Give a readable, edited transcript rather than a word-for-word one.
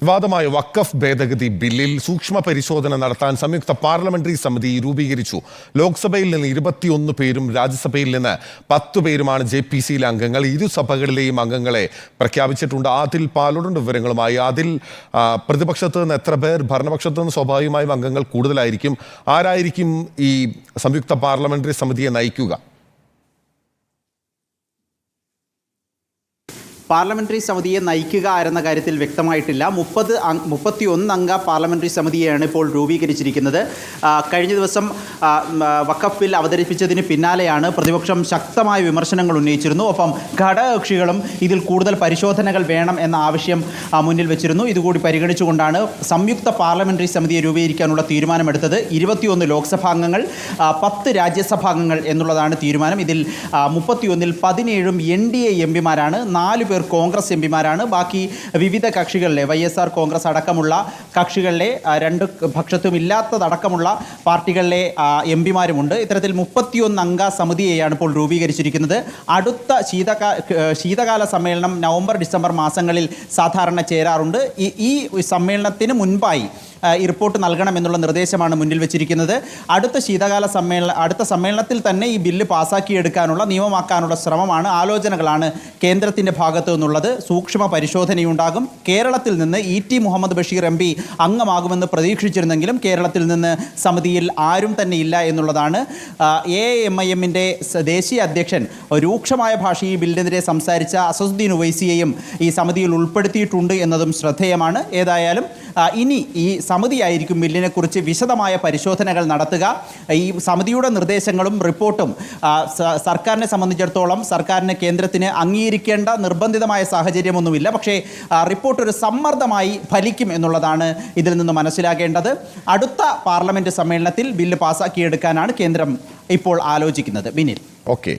വിവാദമായ വഖഫ് ഭേദഗതി ബില്ലിൽ സൂക്ഷ്മ പരിശോധന നടത്താൻ സംയുക്ത പാർലമെന്ററി സമിതി രൂപീകരിച്ചു. ലോക്സഭയിൽ നിന്ന് 21 പേരും രാജ്യസഭയിൽ നിന്ന് 10 പേരുമാണ് JPCയിലെ അംഗങ്ങൾ. ഇരു സഭകളിലെയും അംഗങ്ങളെ പ്രഖ്യാപിച്ചിട്ടുണ്ട്. ആദിൽ പാലോടുണ്ട് വിവരങ്ങളുമായി. അതിൽ പ്രതിപക്ഷത്ത് നിന്ന് എത്ര പേർ, ഭരണപക്ഷത്ത് നിന്ന് സ്വാഭാവികമായും അംഗങ്ങൾ കൂടുതലായിരിക്കും. ആരായിരിക്കും ഈ സംയുക്ത പാർലമെന്ററി സമിതിയെ നയിക്കുക? പാർലമെന്ററി സമിതിയെ നയിക്കുക എന്ന കാര്യത്തിൽ വ്യക്തമായിട്ടില്ല. 31 അംഗ പാർലമെന്ററി സമിതിയെയാണ് ഇപ്പോൾ രൂപീകരിച്ചിരിക്കുന്നത്. കഴിഞ്ഞ ദിവസം വഖഫ് ബിൽ അവതരിപ്പിച്ചതിന് പിന്നാലെയാണ് പ്രതിപക്ഷം ശക്തമായ വിമർശനങ്ങൾ ഉന്നയിച്ചിരുന്നു. ഒപ്പം ഘടകകക്ഷികളും ഇതിൽ കൂടുതൽ പരിശോധനകൾ വേണം എന്ന ആവശ്യം മുന്നിൽ വെച്ചിരുന്നു. ഇതുകൂടി പരിഗണിച്ചുകൊണ്ടാണ് സംയുക്ത പാർലമെന്ററി സമിതിയെ രൂപീകരിക്കാനുള്ള തീരുമാനമെടുത്തത്. 21 ലോക്സഭാംഗങ്ങൾ, 10 രാജ്യസഭാംഗങ്ങൾ എന്നുള്ളതാണ് തീരുമാനം. ഇതിൽ 31-ൽ 17 NDA എംപിമാരാണ്, 4 പേർ കോൺഗ്രസ് എംപിമാരാണ്. ബാക്കി വിവിധ കക്ഷികളിലെ YSR കോൺഗ്രസ് അടക്കമുള്ള കക്ഷികളിലെ 2 പക്ഷത്തും ഇല്ലാത്തതടക്കമുള്ള പാർട്ടികളിലെ എംപിമാരുമുണ്ട്. ഇത്തരത്തിൽ 31 അംഗ സമിതിയെയാണ് ഇപ്പോൾ രൂപീകരിച്ചിരിക്കുന്നത്. അടുത്ത ശീതകാല സമ്മേളനം നവംബർ-ഡിസംബർ മാസങ്ങളിൽ സാധാരണ ചേരാറുണ്ട്. ഈ സമ്മേളനത്തിന് മുൻപായി ഈ റിപ്പോർട്ട് നൽകണമെന്നുള്ള നിർദ്ദേശമാണ് മുന്നിൽ വെച്ചിരിക്കുന്നത്. അടുത്ത സമ്മേളനത്തിൽ തന്നെ ഈ ബില്ല് പാസ്സാക്കിയെടുക്കാനുള്ള, നിയമമാക്കാനുള്ള ശ്രമമാണ്, ആലോചനകളാണ് കേന്ദ്രത്തിൻ്റെ ഭാഗത്തു നിന്നുള്ളത്. സൂക്ഷ്മ പരിശോധനയുണ്ടാകും. കേരളത്തിൽ നിന്ന് ET മുഹമ്മദ് ബഷീർ MP അംഗമാകുമെന്ന് പ്രതീക്ഷിച്ചിരുന്നെങ്കിലും കേരളത്തിൽ നിന്ന് സമിതിയിൽ ആരും തന്നെ ഇല്ല എന്നുള്ളതാണ്. AIMIMൻ്റെ ദേശീയ അധ്യക്ഷൻ രൂക്ഷമായ ഭാഷയിൽ ഈ ബില്ലിനെതിരെ സംസാരിച്ച അസദുദ്ദീൻ ഉവൈസിയെയും ഈ സമിതിയിൽ ഉൾപ്പെടുത്തിയിട്ടുണ്ട് എന്നതും ശ്രദ്ധേയമാണ്. ഏതായാലും ഇനി ഈ സമിതിയായിരിക്കും ബില്ലിനെക്കുറിച്ച് വിശദമായ പരിശോധനകൾ നടത്തുക. ഈ സമിതിയുടെ നിർദ്ദേശങ്ങളും റിപ്പോർട്ടും സർക്കാരിനെ സംബന്ധിച്ചിടത്തോളം സർക്കാരിന് കേന്ദ്രത്തിന് അംഗീകരിക്കേണ്ട നിർബന്ധിതമായ സാഹചര്യമൊന്നുമില്ല. പക്ഷേ റിപ്പോർട്ട് ഒരു സമ്മർദ്ദമായി ഫലിക്കും എന്നുള്ളതാണ് ഇതിൽ നിന്ന് മനസ്സിലാക്കേണ്ടത്. അടുത്ത പാർലമെൻറ്റ് സമ്മേളനത്തിൽ ബില്ല് പാസ്സാക്കിയെടുക്കാനാണ് കേന്ദ്രം ഇപ്പോൾ ആലോചിക്കുന്നത്. ബിനിൽ. ഓക്കെ.